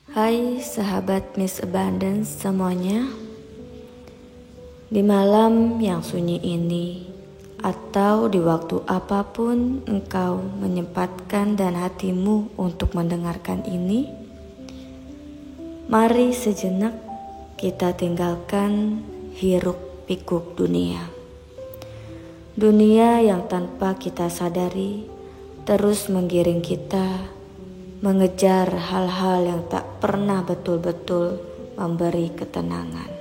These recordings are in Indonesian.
Hai sahabat Miss Abundance semuanya. Di malam yang sunyi ini atau di waktu apapun engkau menyempatkan dan hatimu untuk mendengarkan ini, mari sejenak kita tinggalkan hiruk pikuk dunia. Dunia yang tanpa kita sadari terus menggiring kita mengejar hal-hal yang tak pernah betul-betul memberi ketenangan.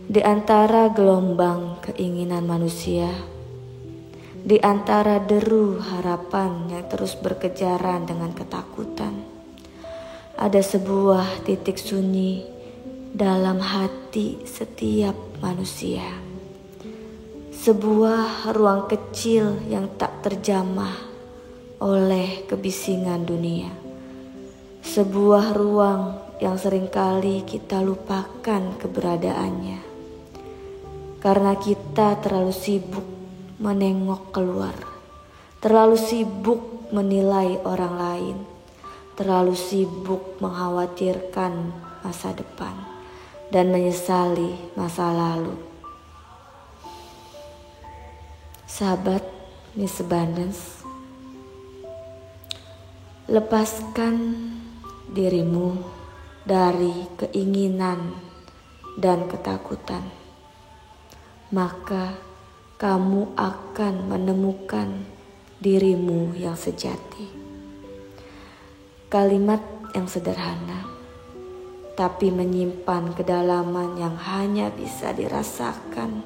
Di antara gelombang keinginan manusia, di antara deru harapan yang terus berkejaran dengan ketakutan, ada sebuah titik sunyi dalam hati setiap manusia. Sebuah ruang kecil yang tak terjamah oleh kebisingan dunia. Sebuah ruang yang seringkali kita lupakan keberadaannya. Karena kita terlalu sibuk menengok keluar, terlalu sibuk menilai orang lain, terlalu sibuk mengkhawatirkan masa depan dan menyesali masa lalu. Sahabat Miss Abundance, lepaskan dirimu dari keinginan dan ketakutan, maka kamu akan menemukan dirimu yang sejati. Kalimat yang sederhana, tapi menyimpan kedalaman yang hanya bisa dirasakan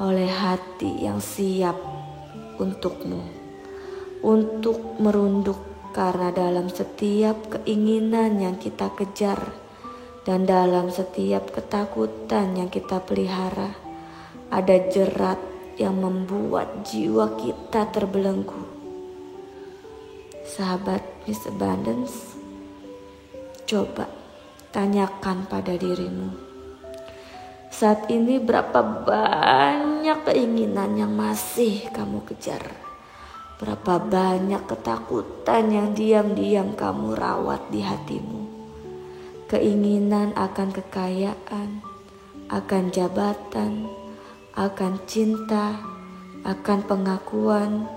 oleh hati yang siap untukmu, untuk merunduk. Karena dalam setiap keinginan yang kita kejar dan dalam setiap ketakutan yang kita pelihara, ada jerat yang membuat jiwa kita terbelenggu. Sahabat Miss Abundance, coba tanyakan pada dirimu, saat ini berapa banyak keinginan yang masih kamu kejar? Berapa banyak ketakutan yang diam-diam kamu rawat di hatimu? Keinginan akan kekayaan, akan jabatan, akan cinta, akan pengakuan,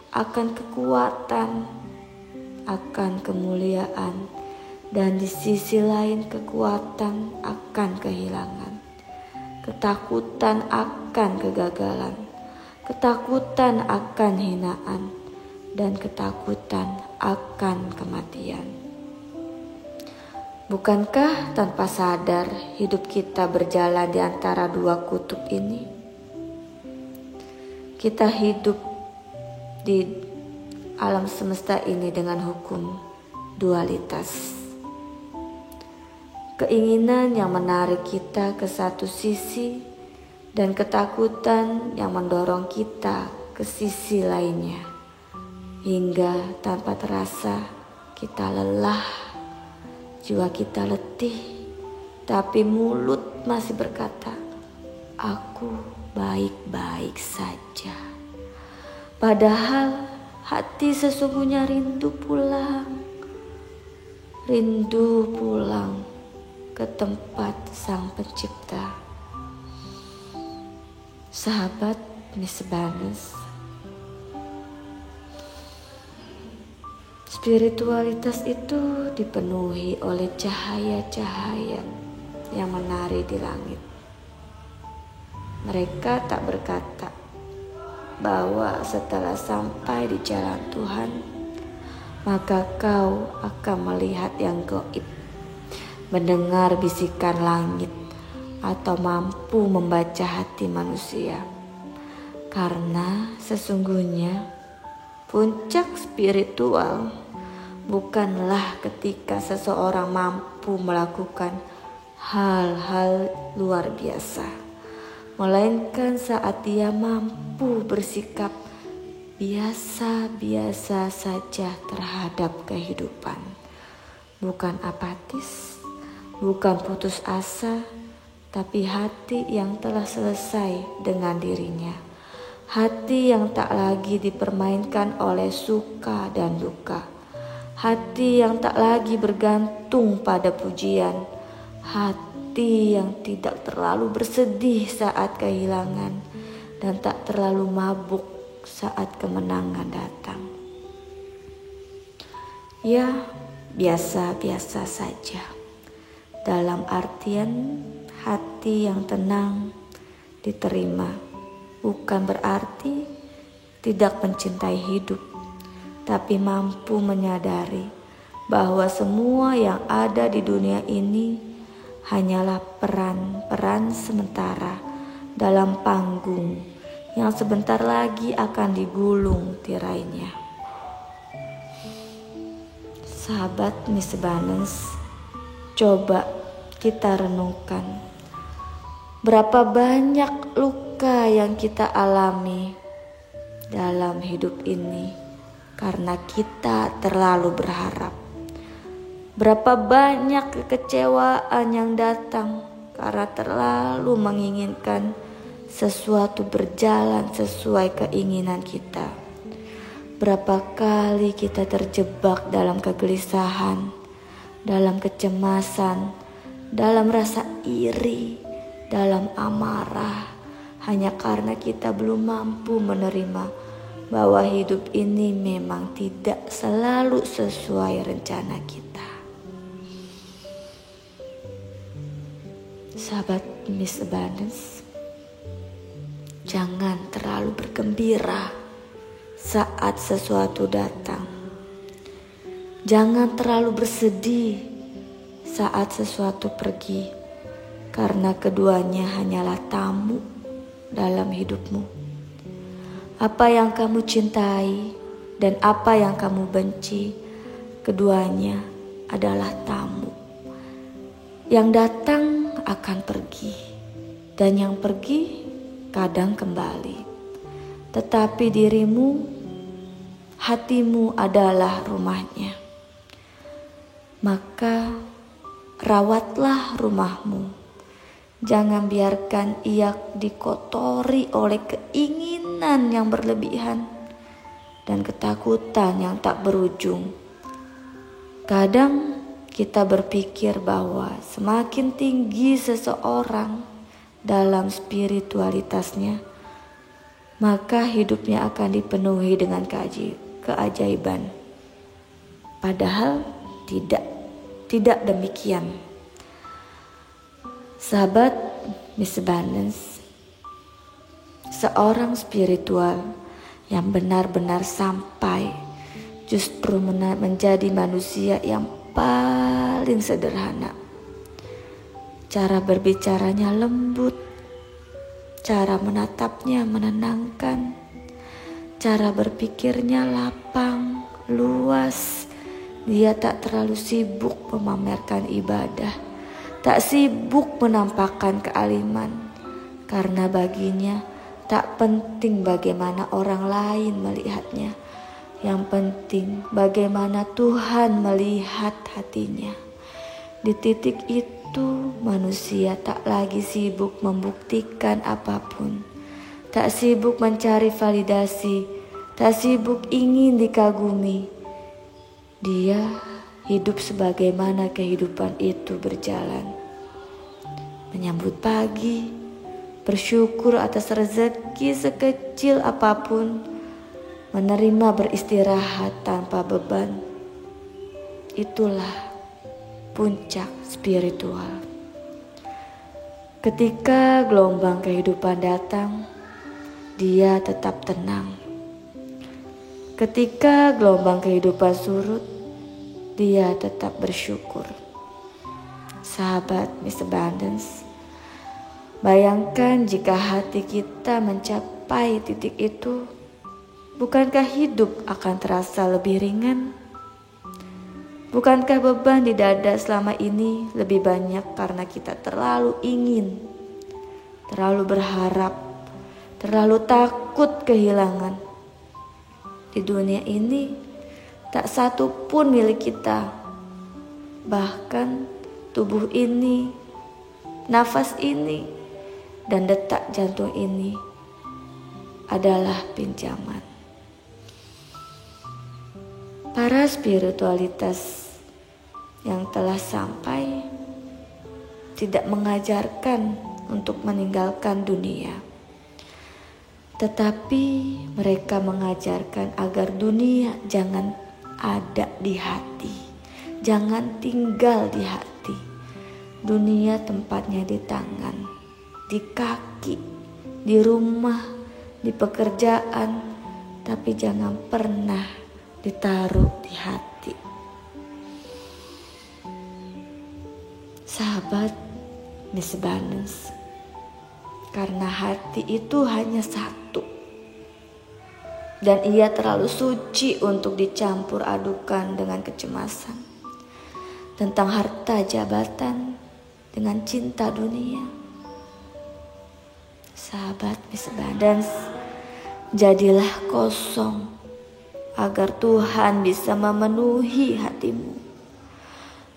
akan kekuatan, akan kemuliaan, dan di sisi lain kekuatan akan kehilangan. Ketakutan akan kegagalan, ketakutan akan hinaan, dan ketakutan akan kematian. Bukankah tanpa sadar hidup kita berjalan di antara dua kutub ini? Kita hidup di alam semesta ini dengan hukum dualitas. Keinginan yang menarik kita ke satu sisi dan ketakutan yang mendorong kita ke sisi lainnya. Hingga tanpa terasa kita lelah, jiwa kita letih, tapi mulut masih berkata, "Aku baik-baik saja." Padahal hati sesungguhnya rindu pulang ke tempat Sang Pencipta. Sahabat Miss Abundance, spiritualitas itu dipenuhi oleh cahaya-cahaya yang menari di langit. Mereka tak berkata bahwa setelah sampai di jalan Tuhan, maka kau akan melihat yang gaib, mendengar bisikan langit, atau mampu membaca hati manusia. Karena sesungguhnya puncak spiritual bukanlah ketika seseorang mampu melakukan hal-hal luar biasa, melainkan saat dia mampu bersikap biasa-biasa saja terhadap kehidupan. Bukan apatis, bukan putus asa, tapi hati yang telah selesai dengan dirinya. Hati yang tak lagi dipermainkan oleh suka dan duka. hati yang tak lagi bergantung pada pujian, hati yang tidak terlalu bersedih saat kehilangan dan tak terlalu mabuk saat kemenangan datang. Ya, biasa-biasa saja. Dalam artian hati yang tenang diterima bukan berarti tidak mencintai hidup, tapi mampu menyadari bahwa semua yang ada di dunia ini hanyalah peran-peran sementara dalam panggung yang sebentar lagi akan digulung tirainya. Sahabat Miss Balance, coba kita renungkan berapa banyak luka yang kita alami dalam hidup ini karena kita terlalu berharap. Berapa banyak kekecewaan yang datang karena terlalu menginginkan sesuatu berjalan sesuai keinginan kita. Berapa kali kita terjebak dalam kegelisahan, dalam kecemasan, dalam rasa iri, dalam amarah, hanya karena kita belum mampu menerima bahwa hidup ini memang tidak selalu sesuai rencana kita. Sahabat Miss Balance, jangan terlalu bergembira saat sesuatu datang. Jangan terlalu bersedih saat sesuatu pergi, karena keduanya hanyalah tamu dalam hidupmu. Apa yang kamu cintai dan apa yang kamu benci, keduanya adalah tamu. Yang datang akan pergi, dan yang pergi kadang kembali. Tetapi dirimu, hatimu adalah rumahnya. Maka rawatlah rumahmu. Jangan biarkan ia dikotori oleh keinginan yang berlebihan dan ketakutan yang tak berujung. Kadang kita berpikir bahwa semakin tinggi seseorang dalam spiritualitasnya, maka hidupnya akan dipenuhi dengan keajaiban. Padahal tidak demikian. Sahabat Miss Balance, seorang spiritual yang benar-benar sampai justru menjadi manusia yang paling sederhana. Cara berbicaranya lembut, cara menatapnya menenangkan, cara berpikirnya lapang, luas. Dia tak terlalu sibuk memamerkan ibadah, tak sibuk menampakkan kealiman, karena baginya tak penting bagaimana orang lain melihatnya. Yang penting bagaimana Tuhan melihat hatinya. Di titik itu manusia tak lagi sibuk membuktikan apapun, tak sibuk mencari validasi, tak sibuk ingin dikagumi. Dia hidup sebagaimana kehidupan itu berjalan. Menyambut pagi, bersyukur atas rezeki sekecil apapun, menerima beristirahat tanpa beban. Itulah puncak spiritual. Ketika gelombang kehidupan datang, dia tetap tenang. Ketika gelombang kehidupan surut, dia tetap bersyukur. Sahabat Miss Balance, bayangkan jika hati kita mencapai titik itu, bukankah hidup akan terasa lebih ringan? Bukankah beban di dada selama ini lebih banyak karena kita terlalu ingin, terlalu berharap, terlalu takut kehilangan? Di dunia ini tak satu pun milik kita. Bahkan tubuh ini, nafas ini, dan detak jantung ini adalah pinjaman. Para spiritualitas yang telah sampai tidak mengajarkan untuk meninggalkan dunia, tetapi mereka mengajarkan agar dunia jangan ada di hati, jangan tinggal di hati. Dunia tempatnya di tangan, di kaki, di rumah, di pekerjaan, tapi jangan pernah ditaruh di hati. Sahabat Miss Balance, karena hati itu hanya satu, dan ia terlalu suci untuk dicampur adukan dengan kecemasan tentang harta jabatan dengan cinta dunia. Sahabat Miss Balance, jadilah kosong agar Tuhan bisa memenuhi hatimu.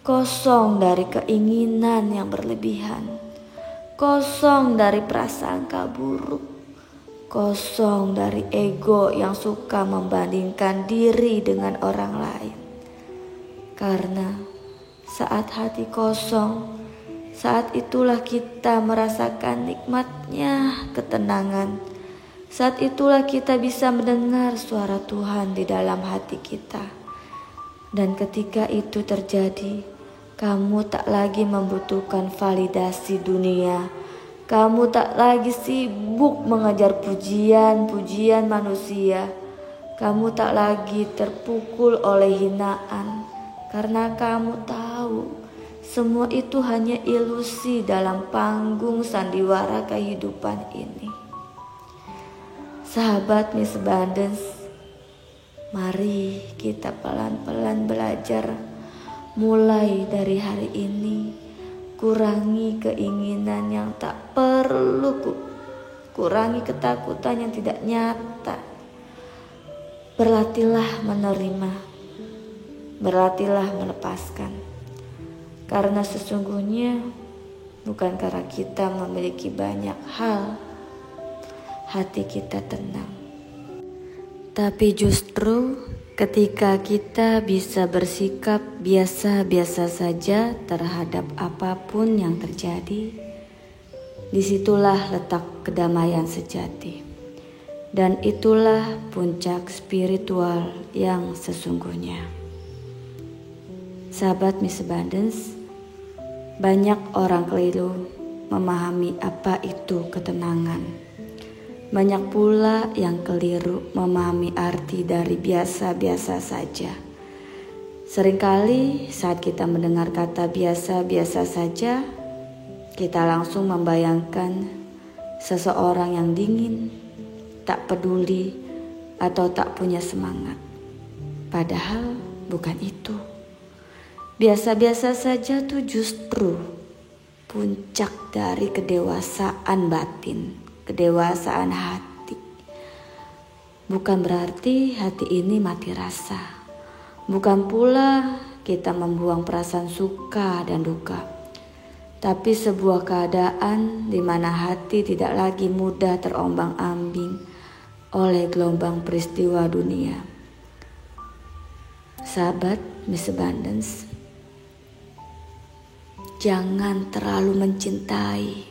Kosong dari keinginan yang berlebihan, kosong dari prasangka buruk, kosong dari ego yang suka membandingkan diri dengan orang lain. Karena saat hati kosong, saat itulah kita merasakan nikmatnya ketenangan. Saat itulah kita bisa mendengar suara Tuhan di dalam hati kita. Dan ketika itu terjadi, kamu tak lagi membutuhkan validasi dunia. Kamu tak lagi sibuk mengejar pujian-pujian manusia. Kamu tak lagi terpukul oleh hinaan, karena kamu tahu semua itu hanya ilusi dalam panggung sandiwara kehidupan ini. Sahabat Miss Balance, mari kita pelan-pelan belajar. Mulai dari hari ini, kurangi keinginan yang tak perlu, kurangi ketakutan yang tidak nyata. Berlatihlah menerima, berlatihlah melepaskan. Karena sesungguhnya bukan karena kita memiliki banyak hal, hati kita tenang. Tapi justru ketika kita bisa bersikap biasa-biasa saja terhadap apapun yang terjadi, disitulah letak kedamaian sejati. Dan itulah puncak spiritual yang sesungguhnya. Sahabat Miss Balance, banyak orang keliru memahami apa itu ketenangan. Banyak pula yang keliru memahami arti dari biasa-biasa saja. Seringkali saat kita mendengar kata biasa-biasa saja, kita langsung membayangkan seseorang yang dingin, tak peduli, atau tak punya semangat. Padahal bukan itu. Biasa-biasa saja tuh justru puncak dari kedewasaan batin, kedewasaan hati. Bukan berarti hati ini mati rasa. Bukan pula kita membuang perasaan suka dan duka. Tapi sebuah keadaan di mana hati tidak lagi mudah terombang-ambing oleh gelombang peristiwa dunia. Sahabat Miss Balance, jangan terlalu mencintai,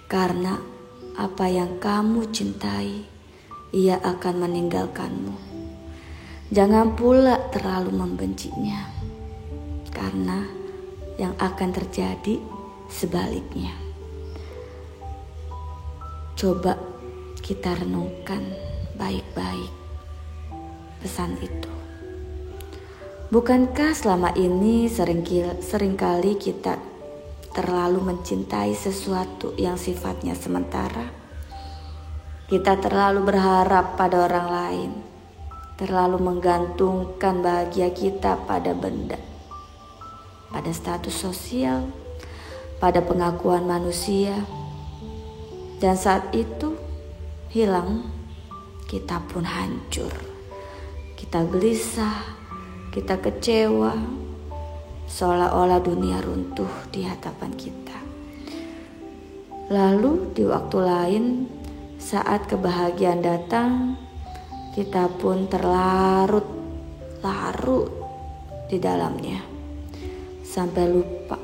karena apa yang kamu cintai, ia akan meninggalkanmu. Jangan pula terlalu membencinya, karena yang akan terjadi sebaliknya. Coba kita renungkan baik-baik pesan itu. Bukankah selama ini seringkali kita terlalu mencintai sesuatu yang sifatnya sementara? Kita terlalu berharap pada orang lain, terlalu menggantungkan bahagia kita pada benda, pada status sosial, pada pengakuan manusia. Dan saat itu hilang, kita pun hancur. Kita gelisah, kita kecewa, seolah-olah dunia runtuh di hadapan kita. Lalu di waktu lain, saat kebahagiaan datang, kita pun terlarut larut di dalamnya, sampai lupa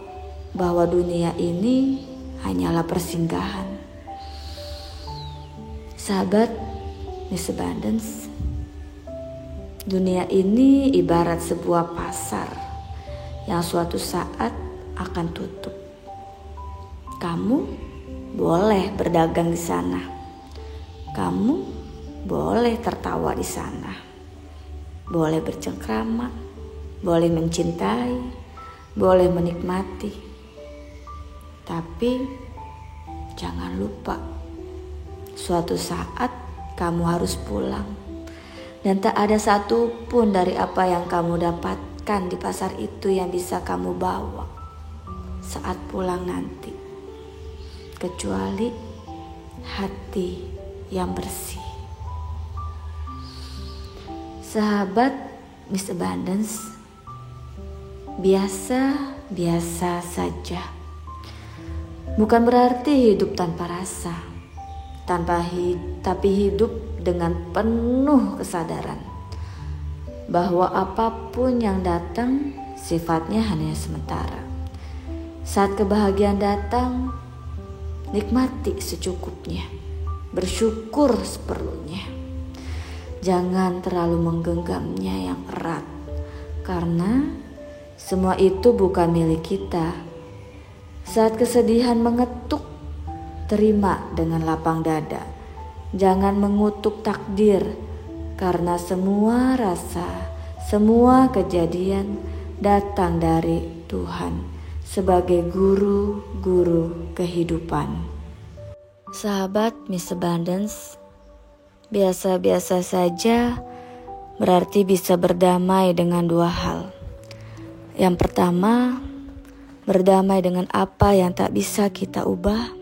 bahwa dunia ini hanyalah persinggahan. Sahabat Miss Abundance, dunia ini ibarat sebuah pasar yang suatu saat akan tutup. Kamu boleh berdagang di sana. Kamu boleh tertawa di sana. Boleh bercengkrama, boleh mencintai, boleh menikmati. Tapi jangan lupa, suatu saat kamu harus pulang. Dan tak ada satupun dari apa yang kamu dapatkan di pasar itu yang bisa kamu bawa saat pulang nanti, kecuali hati yang bersih. Sahabat Miss Abundance, biasa-biasa saja. Bukan berarti hidup tanpa rasa, tapi hidup dengan penuh kesadaran bahwa apapun yang datang sifatnya hanya sementara. Saat kebahagiaan datang, nikmati secukupnya, bersyukur seperlunya. Jangan terlalu menggenggamnya yang erat, karena semua itu bukan milik kita. Saat kesedihan mengetuk, terima dengan lapang dada. Jangan mengutuk takdir, karena semua rasa, semua kejadian datang dari Tuhan sebagai guru-guru kehidupan. Sahabat Miss Abundance, biasa-biasa saja berarti bisa berdamai dengan dua hal. Yang pertama, berdamai dengan apa yang tak bisa kita ubah.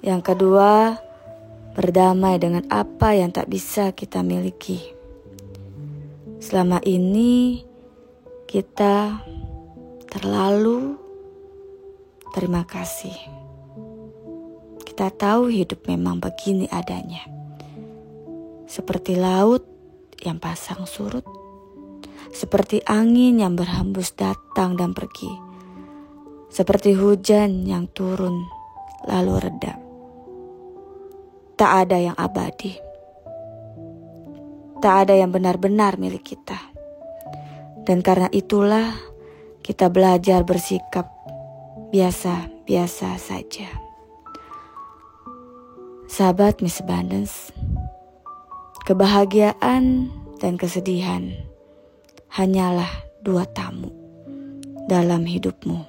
Yang kedua, berdamai dengan apa yang tak bisa kita miliki. Selama ini kita terlalu terima kasih. Kita tahu hidup memang begini adanya. Seperti laut yang pasang surut, seperti angin yang berhembus datang dan pergi, seperti hujan yang turun lalu reda. Tak ada yang abadi, tak ada yang benar-benar milik kita. Dan karena itulah kita belajar bersikap biasa-biasa saja. Sahabat Miss Abundance, kebahagiaan dan kesedihan hanyalah dua tamu dalam hidupmu.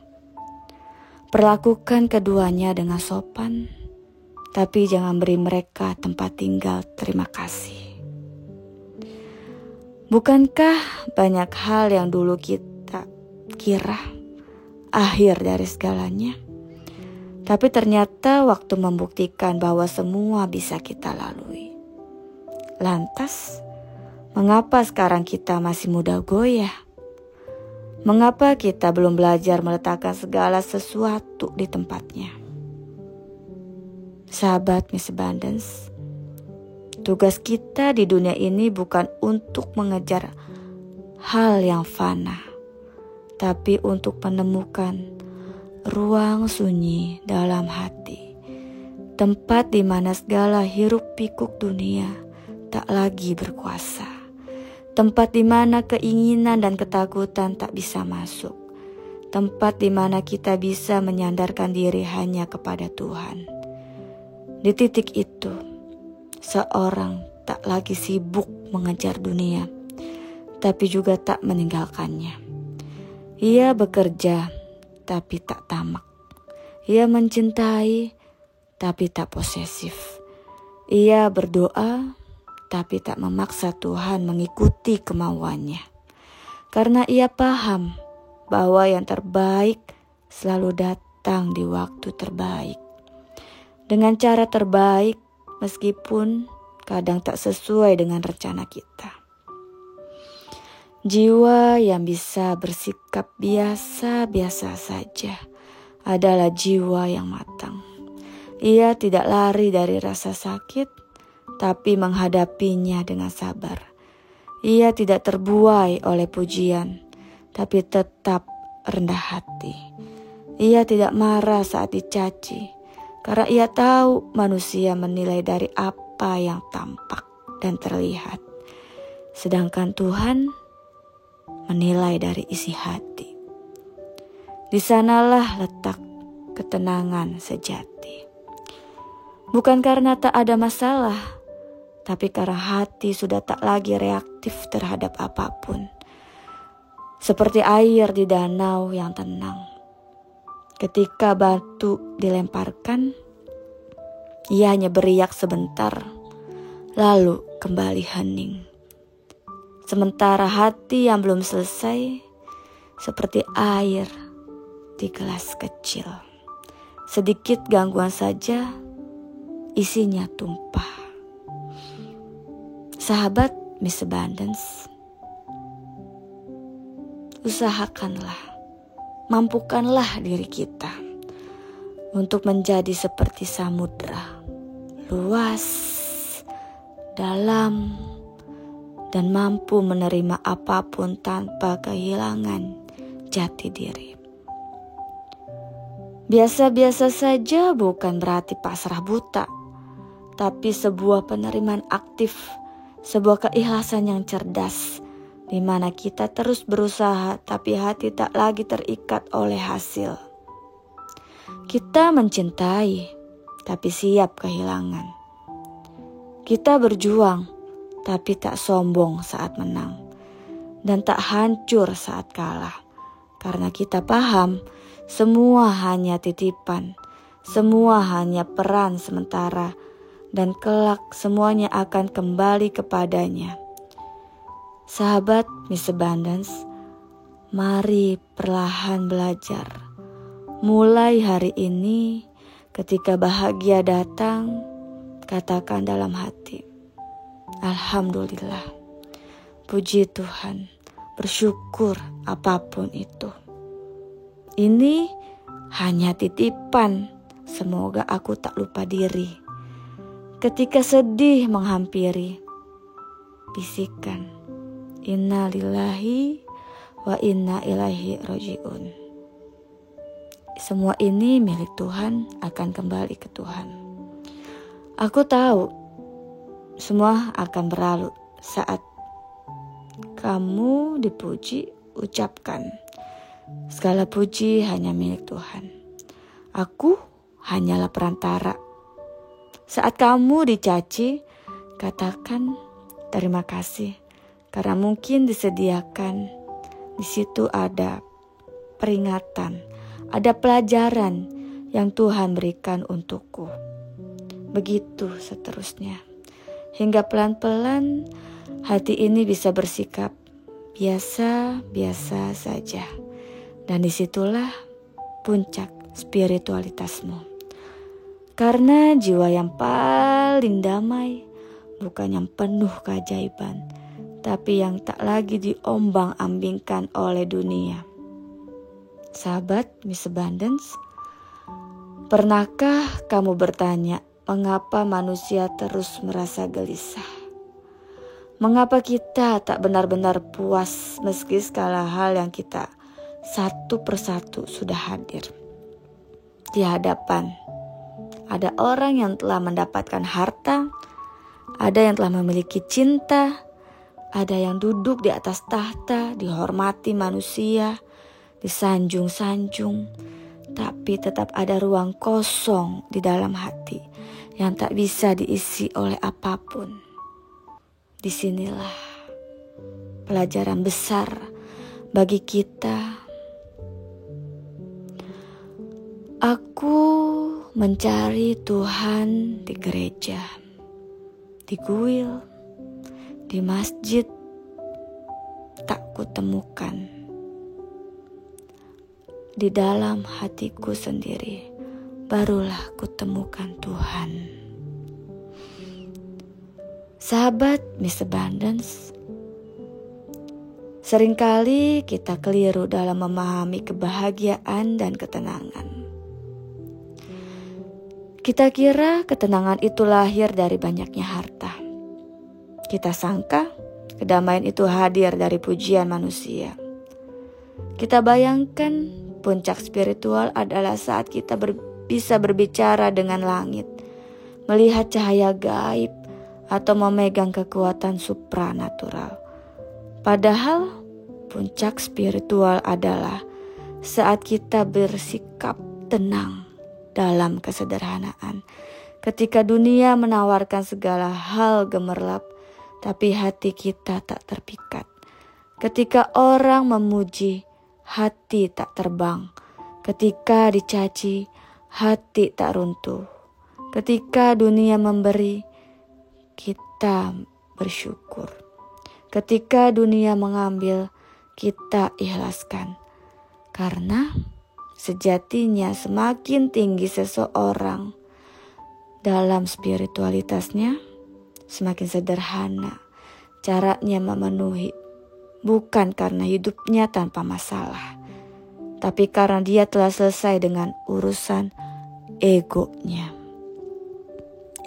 Perlakukan keduanya dengan sopan, tapi jangan beri mereka tempat tinggal terima kasih. Bukankah banyak hal yang dulu kita kira akhir dari segalanya? Tapi ternyata waktu membuktikan bahwa semua bisa kita lalui. Lantas, mengapa sekarang kita masih mudah goyah? Mengapa kita belum belajar meletakkan segala sesuatu di tempatnya? Sahabat Miss Abundance, tugas kita di dunia ini bukan untuk mengejar hal yang fana, tapi untuk menemukan ruang sunyi dalam hati, tempat di mana segala hiruk pikuk dunia tak lagi berkuasa, tempat di mana keinginan dan ketakutan tak bisa masuk, tempat di mana kita bisa menyandarkan diri hanya kepada Tuhan. Di titik itu, seorang tak lagi sibuk mengejar dunia, tapi juga tak meninggalkannya. Ia bekerja, tapi tak tamak. Ia mencintai, tapi tak posesif. Ia berdoa, tapi tak memaksa Tuhan mengikuti kemauannya. Karena ia paham bahwa yang terbaik selalu datang di waktu terbaik. Dengan cara terbaik, meskipun kadang tak sesuai dengan rencana kita. Jiwa yang bisa bersikap biasa-biasa saja adalah jiwa yang matang. Ia tidak lari dari rasa sakit, tapi menghadapinya dengan sabar. Ia tidak terbuai oleh pujian, tapi tetap rendah hati. Ia tidak marah saat dicaci, karena ia tahu manusia menilai dari apa yang tampak dan terlihat. Sedangkan Tuhan menilai dari isi hati. Di sanalah letak ketenangan sejati. Bukan karena tak ada masalah, tapi karena hati sudah tak lagi reaktif terhadap apapun. Seperti air di danau yang tenang. Ketika batu dilemparkan, ia hanya beriak sebentar, lalu kembali hening. Sementara hati yang belum selesai, seperti air di gelas kecil. Sedikit gangguan saja, isinya tumpah. Sahabat Miss Abundance, usahakanlah, mampukanlah diri kita untuk menjadi seperti samudra, luas, dalam, dan mampu menerima apapun tanpa kehilangan jati diri. Biasa-biasa saja bukan berarti pasrah buta, tapi sebuah penerimaan aktif, sebuah keikhlasan yang cerdas, di mana kita terus berusaha tapi hati tak lagi terikat oleh hasil. Kita mencintai tapi siap kehilangan. Kita berjuang tapi tak sombong saat menang, dan tak hancur saat kalah, karena kita paham semua hanya titipan, semua hanya peran sementara, dan kelak semuanya akan kembali kepadanya. Sahabat Miss Abundance, mari perlahan belajar. Mulai hari ini, ketika bahagia datang, katakan dalam hati, Alhamdulillah, puji Tuhan, bersyukur apapun itu. Ini hanya titipan, semoga aku tak lupa diri. Ketika sedih menghampiri, bisikan, Inna lillahi wa inna ilaihi raji'un. Semua ini milik Tuhan, akan kembali ke Tuhan. Aku tahu semua akan berlalu saat kamu dipuji, ucapkan, segala puji hanya milik Tuhan. Aku hanyalah perantara. Saat kamu dicaci, katakan terima kasih, karena mungkin disediakan di situ ada peringatan, ada pelajaran yang Tuhan berikan untukku. Begitu seterusnya, hingga pelan-pelan hati ini bisa bersikap biasa-biasa saja. Dan disitulah puncak spiritualitasmu. Karena jiwa yang paling damai bukan yang penuh keajaiban, tapi yang tak lagi diombang-ambingkan oleh dunia. Sahabat Miss Abundance, pernahkah kamu bertanya mengapa manusia terus merasa gelisah? Mengapa kita tak benar-benar puas meski segala hal yang kita satu persatu sudah hadir di hadapan? Ada orang yang telah mendapatkan harta, ada yang telah memiliki cinta, ada yang duduk di atas tahta, dihormati manusia, disanjung-sanjung, tapi tetap ada ruang kosong di dalam hati yang tak bisa diisi oleh apapun. Disinilah pelajaran besar bagi kita. Aku mencari Tuhan di gereja, di kuil, di masjid, tak kutemukan. Di dalam hatiku sendiri, barulah kutemukan Tuhan. Sahabat Miss Abundance, seringkali kita keliru dalam memahami kebahagiaan dan ketenangan. Kita kira ketenangan itu lahir dari banyaknya harta. Kita sangka kedamaian itu hadir dari pujian manusia. Kita bayangkan puncak spiritual adalah saat kita bisa berbicara dengan langit, melihat cahaya gaib, atau memegang kekuatan supranatural. Padahal puncak spiritual adalah saat kita bersikap tenang dalam kesederhanaan. Ketika dunia menawarkan segala hal gemerlap, tapi hati kita tak terpikat. Ketika orang memuji, hati tak terbang. Ketika dicaci, hati tak runtuh. Ketika dunia memberi, kita bersyukur. Ketika dunia mengambil, kita ikhlaskan. Karena sejatinya semakin tinggi seseorang dalam spiritualitasnya, semakin sederhana caranya memenuhi, bukan karena hidupnya tanpa masalah, tapi karena dia telah selesai dengan urusan egonya.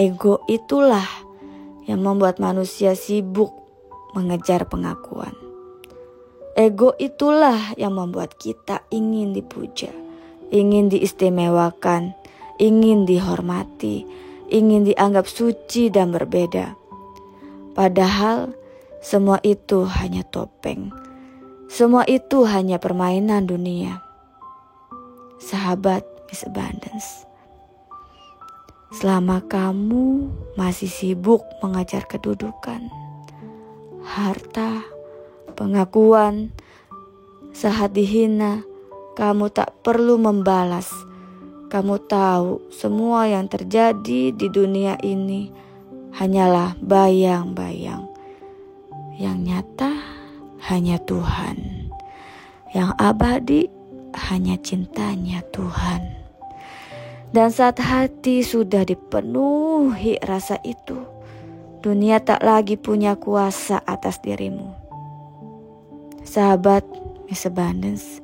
Ego itulah yang membuat manusia sibuk mengejar pengakuan. Ego itulah yang membuat kita ingin dipuja, ingin diistimewakan, ingin dihormati, ingin dianggap suci dan berbeda. Padahal semua itu hanya topeng. Semua itu hanya permainan dunia. Sahabat Miss Abundance, selama kamu masih sibuk mengejar kedudukan, harta, pengakuan, saat dihina, kamu tak perlu membalas. Kamu tahu semua yang terjadi di dunia ini hanyalah bayang-bayang. Yang nyata hanya Tuhan. Yang abadi hanya cintanya Tuhan. Dan saat hati sudah dipenuhi rasa itu, dunia tak lagi punya kuasa atas dirimu. Sahabat Miss Abundance,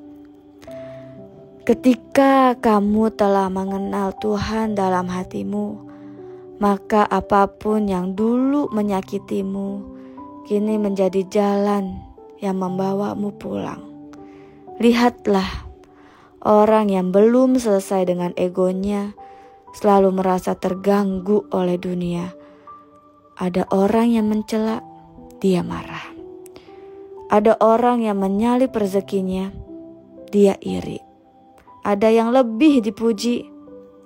ketika kamu telah mengenal Tuhan dalam hatimu, maka apapun yang dulu menyakitimu, kini menjadi jalan yang membawamu pulang. Lihatlah, orang yang belum selesai dengan egonya selalu merasa terganggu oleh dunia. Ada orang yang mencela, dia marah. Ada orang yang menyalip rezekinya, dia iri. Ada yang lebih dipuji,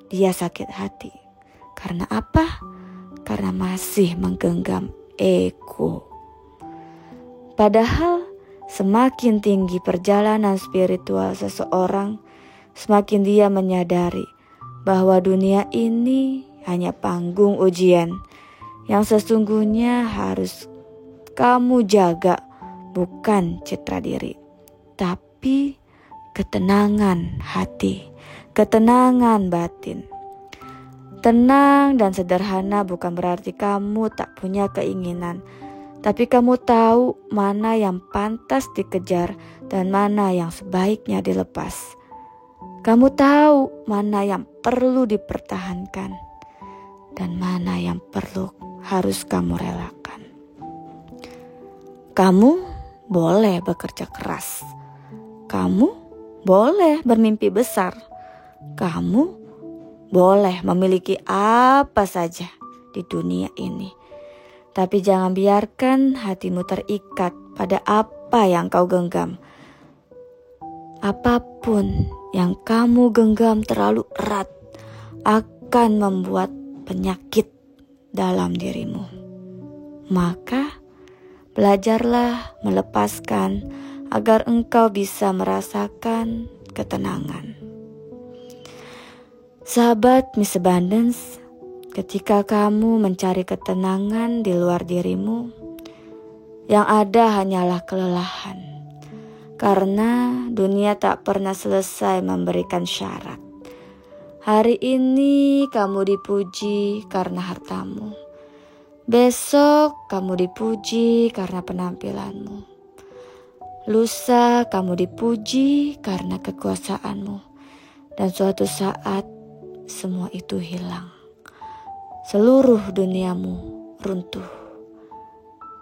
dia sakit hati. Karena apa? Karena masih menggenggam ego. Padahal semakin tinggi perjalanan spiritual seseorang, semakin dia menyadari bahwa dunia ini hanya panggung ujian yang sesungguhnya harus kamu jaga, bukan citra diri, tapi ketenangan hati, ketenangan batin. Tenang dan sederhana bukan berarti kamu tak punya keinginan, tapi kamu tahu mana yang pantas dikejar dan mana yang sebaiknya dilepas. Kamu tahu mana yang perlu dipertahankan dan mana yang perlu harus kamu relakan. Kamu boleh bekerja keras. Kamu boleh bermimpi besar. Kamu boleh memiliki apa saja di dunia ini. Tapi jangan biarkan hatimu terikat pada apa yang kau genggam. Apapun yang kamu genggam terlalu erat akan membuat penyakit dalam dirimu. Maka belajarlah melepaskan agar engkau bisa merasakan ketenangan. Sahabat Miss Abundance, ketika kamu mencari ketenangan di luar dirimu, yang ada hanyalah kelelahan. Karena dunia tak pernah selesai memberikan syarat. Hari ini kamu dipuji karena hartamu. Besok kamu dipuji karena penampilanmu. Lusa kamu dipuji karena kekuasaanmu. Dan suatu saat semua itu hilang. Seluruh duniamu runtuh.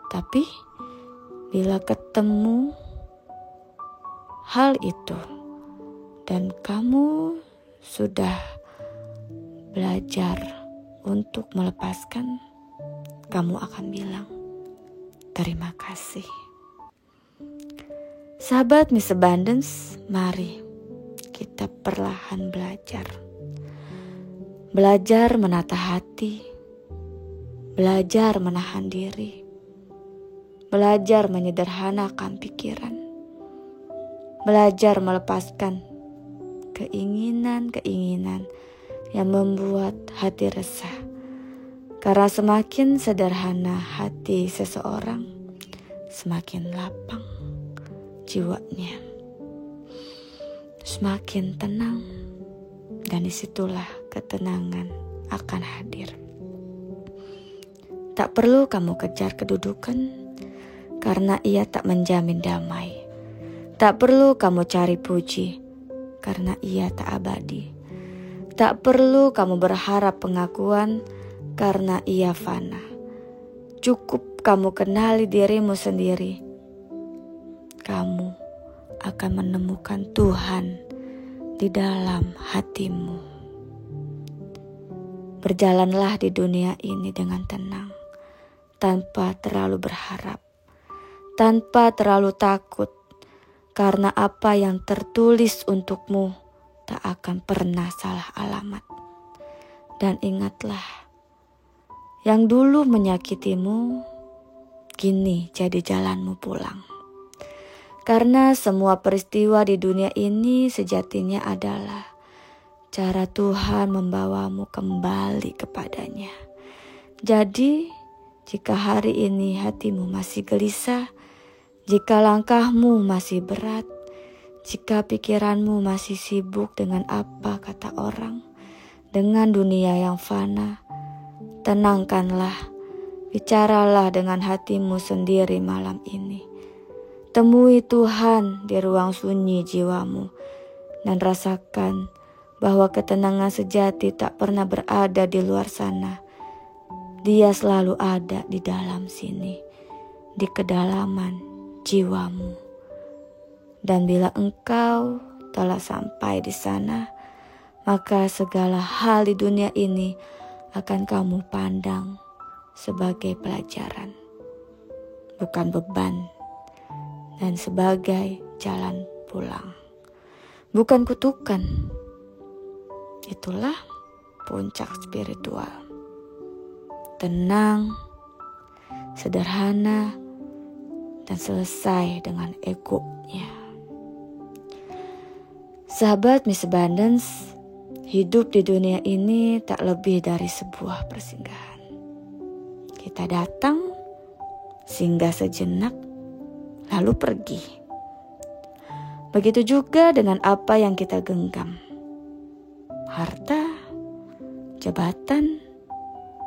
Tapi bila ketemu hal itu dan kamu sudah belajar untuk melepaskan, kamu akan bilang terima kasih. Sahabat Miss Abundance, mari kita perlahan belajar. Belajar menata hati, belajar menahan diri, belajar menyederhanakan pikiran, belajar melepaskan keinginan-keinginan yang membuat hati resah. Karena semakin sederhana hati seseorang, semakin lapang jiwanya, semakin tenang, dan disitulah ketenangan akan hadir. Tak perlu kamu kejar kedudukan, karena ia tak menjamin damai. Tak perlu kamu cari puji, karena ia tak abadi. Tak perlu kamu berharap pengakuan, karena ia fana. Cukup kamu kenali dirimu sendiri. Kamu akan menemukan Tuhan di dalam hatimu. Berjalanlah di dunia ini dengan tenang, tanpa terlalu berharap, tanpa terlalu takut, karena apa yang tertulis untukmu tak akan pernah salah alamat. Dan ingatlah, yang dulu menyakitimu, kini jadi jalanmu pulang. Karena semua peristiwa di dunia ini sejatinya adalah cara Tuhan membawamu kembali kepadanya. Jadi, jika hari ini hatimu masih gelisah, jika langkahmu masih berat, jika pikiranmu masih sibuk dengan apa kata orang, dengan dunia yang fana, tenangkanlah, bicaralah dengan hatimu sendiri malam ini. Temui Tuhan di ruang sunyi jiwamu dan rasakan bahwa ketenangan sejati tak pernah berada di luar sana. Dia selalu ada di dalam sini, di kedalaman jiwamu. Dan bila engkau telah sampai di sana, maka segala hal di dunia ini akan kamu pandang sebagai pelajaran, bukan beban, dan sebagai jalan pulang, bukan kutukan. Itulah puncak spiritual. Tenang, sederhana, dan selesai dengan egonya. Sahabat Miss Abundance, hidup di dunia ini tak lebih dari sebuah persinggahan. Kita datang, singgah sejenak, lalu pergi. Begitu juga dengan apa yang kita genggam. Harta, jabatan,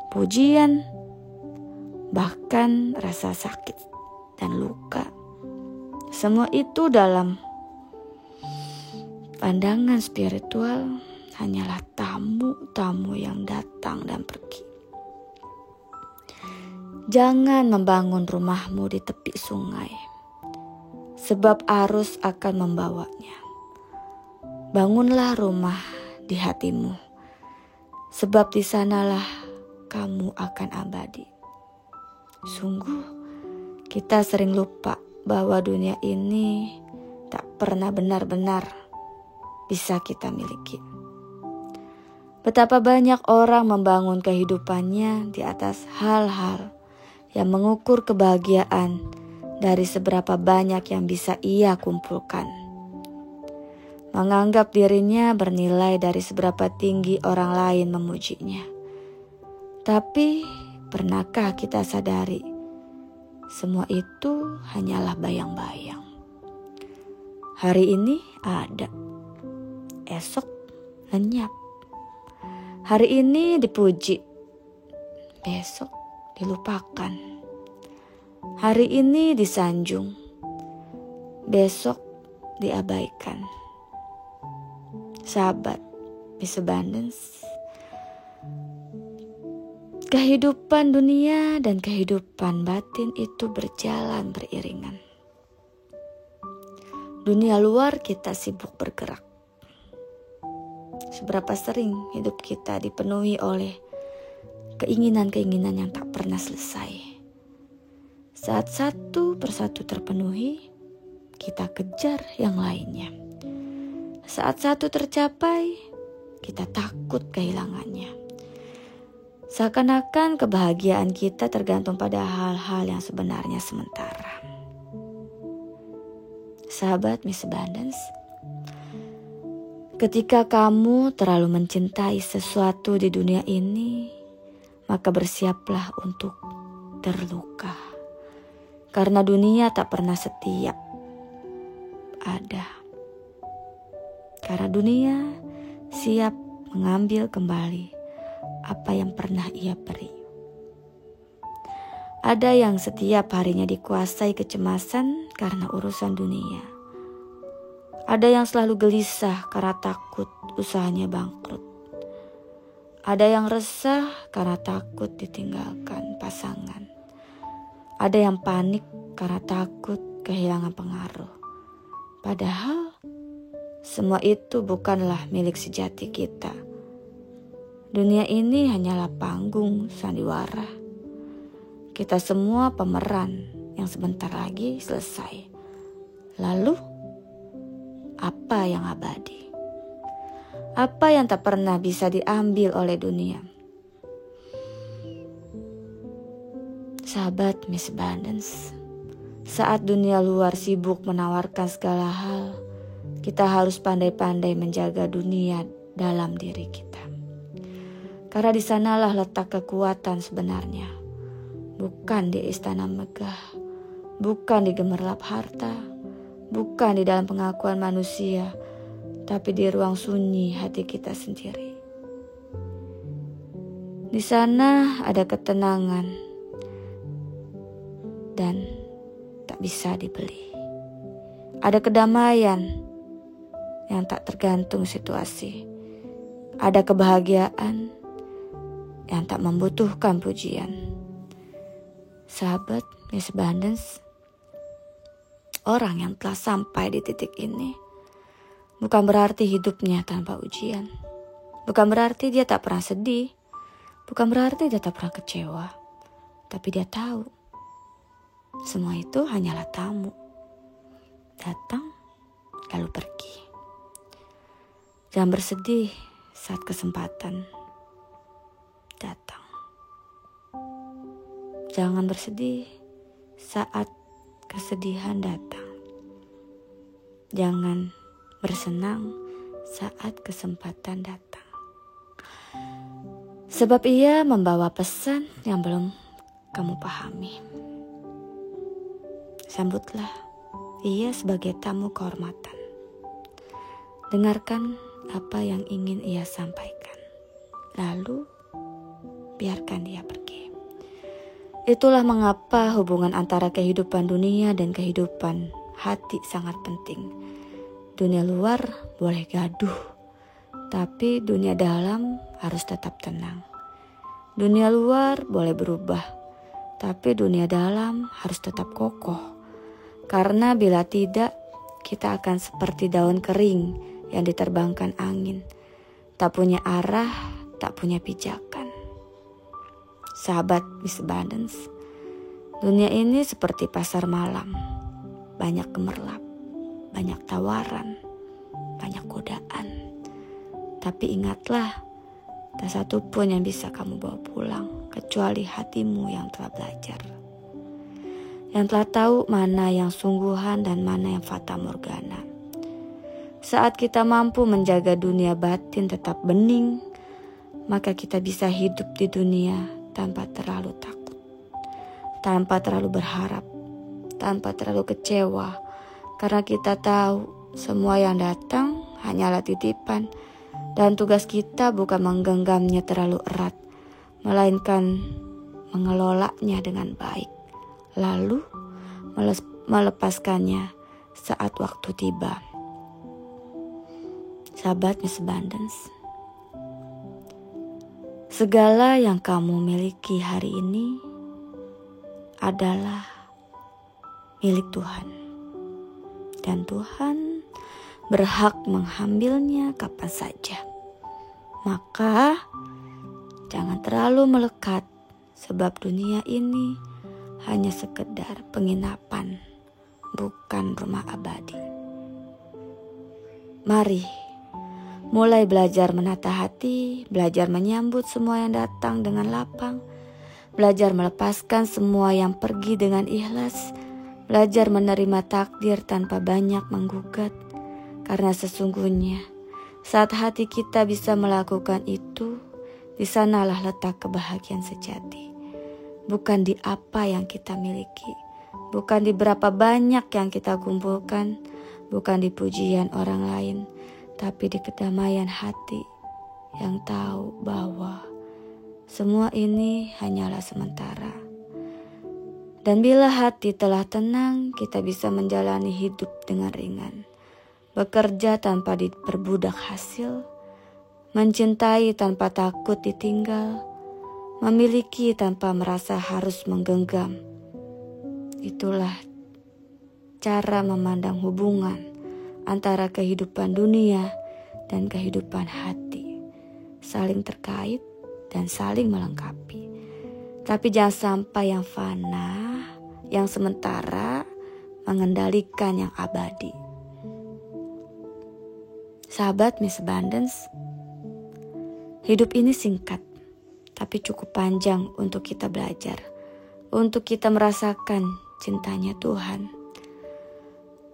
pujian, bahkan rasa sakit dan luka. Semua itu dalam pandangan spiritual hanyalah tamu-tamu yang datang dan pergi. Jangan membangun rumahmu di tepi sungai, sebab arus akan membawanya. Bangunlah rumah di hatimu, sebab di sanalah kamu akan abadi. Sungguh, kita sering lupa bahwa dunia ini tak pernah benar-benar bisa kita miliki. Betapa banyak orang membangun kehidupannya di atas hal-hal yang mengukur kebahagiaan dari seberapa banyak yang bisa ia kumpulkan. Menganggap dirinya bernilai dari seberapa tinggi orang lain memujinya. Tapi pernahkah kita sadari semua itu hanyalah bayang-bayang? Hari ini ada, esok lenyap. Hari ini dipuji, besok dilupakan. Hari ini disanjung, besok diabaikan. Sahabat Miss Abundance, Kehidupan dunia dan kehidupan batin itu berjalan beriringan. Dunia luar kita sibuk bergerak. Seberapa sering hidup kita dipenuhi oleh keinginan-keinginan yang tak pernah selesai. Saat satu persatu terpenuhi, kita kejar yang lainnya. Saat satu tercapai, kita takut kehilangannya. Seakan-akan kebahagiaan kita tergantung pada hal-hal yang sebenarnya sementara. Sahabat Miss Abundance, ketika kamu terlalu mencintai sesuatu di dunia ini, maka bersiaplah untuk terluka. Karena dunia tak pernah setia ada. Karena dunia siap mengambil kembali apa yang pernah ia beri. Ada yang setiap harinya dikuasai kecemasan karena urusan dunia. Ada yang selalu gelisah karena takut usahanya bangkrut. Ada yang resah karena takut ditinggalkan pasangan. Ada yang panik karena takut kehilangan pengaruh. Padahal semua itu bukanlah milik sejati kita. Dunia ini hanyalah panggung sandiwara. Kita semua pemeran yang sebentar lagi selesai. Lalu, apa yang abadi? Apa yang tak pernah bisa diambil oleh dunia? Sahabat Miss Abundance, saat dunia luar sibuk menawarkan segala hal, kita harus pandai-pandai menjaga dunia dalam diri kita. Karena di sanalah letak kekuatan sebenarnya. Bukan di istana megah, bukan di gemerlap harta, bukan di dalam pengakuan manusia, tapi di ruang sunyi hati kita sendiri. Di sana ada ketenangan dan tak bisa dibeli. Ada kedamaian yang tak tergantung situasi. Ada kebahagiaan yang tak membutuhkan pujian. Sahabat Miss Abundance, orang yang telah sampai di titik ini bukan berarti hidupnya tanpa ujian. Bukan berarti dia tak pernah sedih. Bukan berarti dia tak pernah kecewa. Tapi dia tahu semua itu hanyalah tamu. Datang lalu pergi. Jangan bersedih saat kesempatan datang. Jangan bersedih saat kesedihan datang. Jangan bersenang saat kesempatan datang. Sebab ia membawa pesan yang belum kamu pahami. Sambutlah ia sebagai tamu kehormatan. Dengarkan apa yang ingin ia sampaikan. Lalu biarkan dia pergi. Itulah mengapa hubungan antara kehidupan dunia dan kehidupan hati sangat penting. Dunia luar boleh gaduh, tapi dunia dalam harus tetap tenang. Dunia luar boleh berubah, tapi dunia dalam harus tetap kokoh. Karena bila tidak, kita akan seperti daun kering yang diterbangkan angin. Tak punya arah, tak punya pijakan. Sahabat Miss Abundance, dunia ini seperti pasar malam. Banyak gemerlap, banyak tawaran, banyak godaan. Tapi ingatlah, tak satu pun yang bisa kamu bawa pulang, kecuali hatimu yang telah belajar. Yang telah tahu mana yang sungguhan dan mana yang fata morgana. Saat kita mampu menjaga dunia batin tetap bening, maka kita bisa hidup di dunia tanpa terlalu takut, tanpa terlalu berharap, tanpa terlalu kecewa, karena kita tahu semua yang datang hanyalah titipan, dan tugas kita bukan menggenggamnya terlalu erat, melainkan mengelolanya dengan baik, lalu melepaskannya saat waktu tiba. Sahabat Miss Abundance, Segala yang kamu miliki hari ini adalah milik Tuhan. Dan Tuhan berhak mengambilnya kapan saja. Maka jangan terlalu melekat, sebab dunia ini hanya sekedar penginapan, bukan rumah abadi. Mari mulai belajar menata hati, belajar menyambut semua yang datang dengan lapang, belajar melepaskan semua yang pergi dengan ikhlas, belajar menerima takdir tanpa banyak menggugat. Karena sesungguhnya saat hati kita bisa melakukan itu, di sanalah letak kebahagiaan sejati. Bukan di apa yang kita miliki, bukan di berapa banyak yang kita kumpulkan, bukan di pujian orang lain, tapi di kedamaian hati yang tahu bahwa semua ini hanyalah sementara. Dan bila hati telah tenang, kita bisa menjalani hidup dengan ringan. Bekerja tanpa diperbudak hasil, mencintai tanpa takut ditinggal, memiliki tanpa merasa harus menggenggam. Itulah cara memandang hubungan antara kehidupan dunia dan kehidupan hati. Saling terkait dan saling melengkapi. Tapi jangan sampai yang fana, yang sementara mengendalikan yang abadi. Sahabat Miss Abundance, hidup ini singkat, tapi cukup panjang untuk kita belajar, untuk kita merasakan cintanya Tuhan,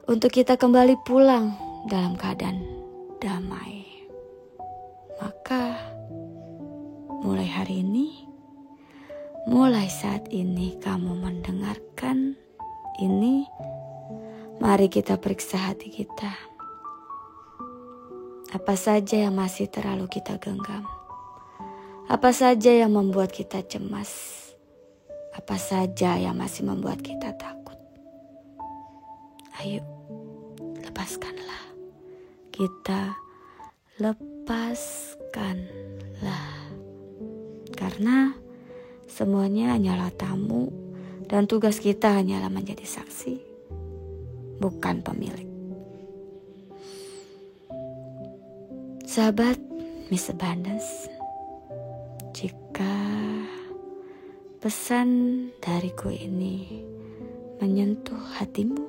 untuk kita kembali pulang dalam keadaan damai. Maka mulai hari ini, mulai saat ini kamu mendengarkan ini, mari kita periksa hati kita. Apa saja yang masih terlalu kita genggam? Apa saja yang membuat kita cemas? Apa saja yang masih membuat kita takut? Ayo, lepaskanlah. Kita lepaskanlah. Karena semuanya hanyalah tamu dan tugas kita hanyalah menjadi saksi, bukan pemilik. Sahabat Miss Abundance, jika pesan dariku ini menyentuh hatimu,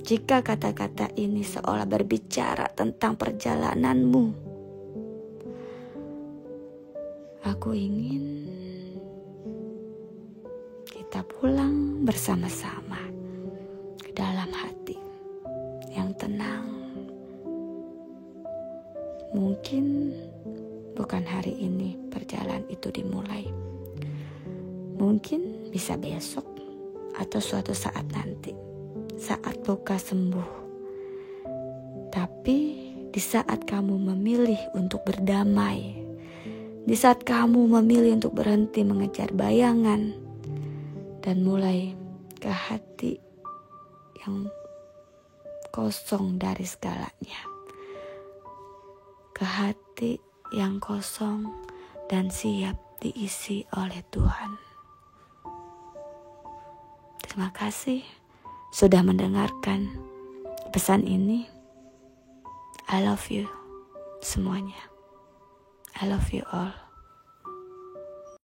jika kata-kata ini seolah berbicara tentang perjalananmu, aku ingin kita pulang bersama-sama ke dalam hati yang tenang. Mungkin bukan hari ini perjalanan itu dimulai. Mungkin bisa besok atau suatu saat nanti, saat luka sembuh. Tapi di saat kamu memilih untuk berdamai, di saat kamu memilih untuk berhenti mengejar bayangan dan mulai ke hati yang kosong dari segalanya, ke hati yang kosong dan siap diisi oleh Tuhan. Terima kasih sudah mendengarkan pesan ini. I love you semuanya. I love you all.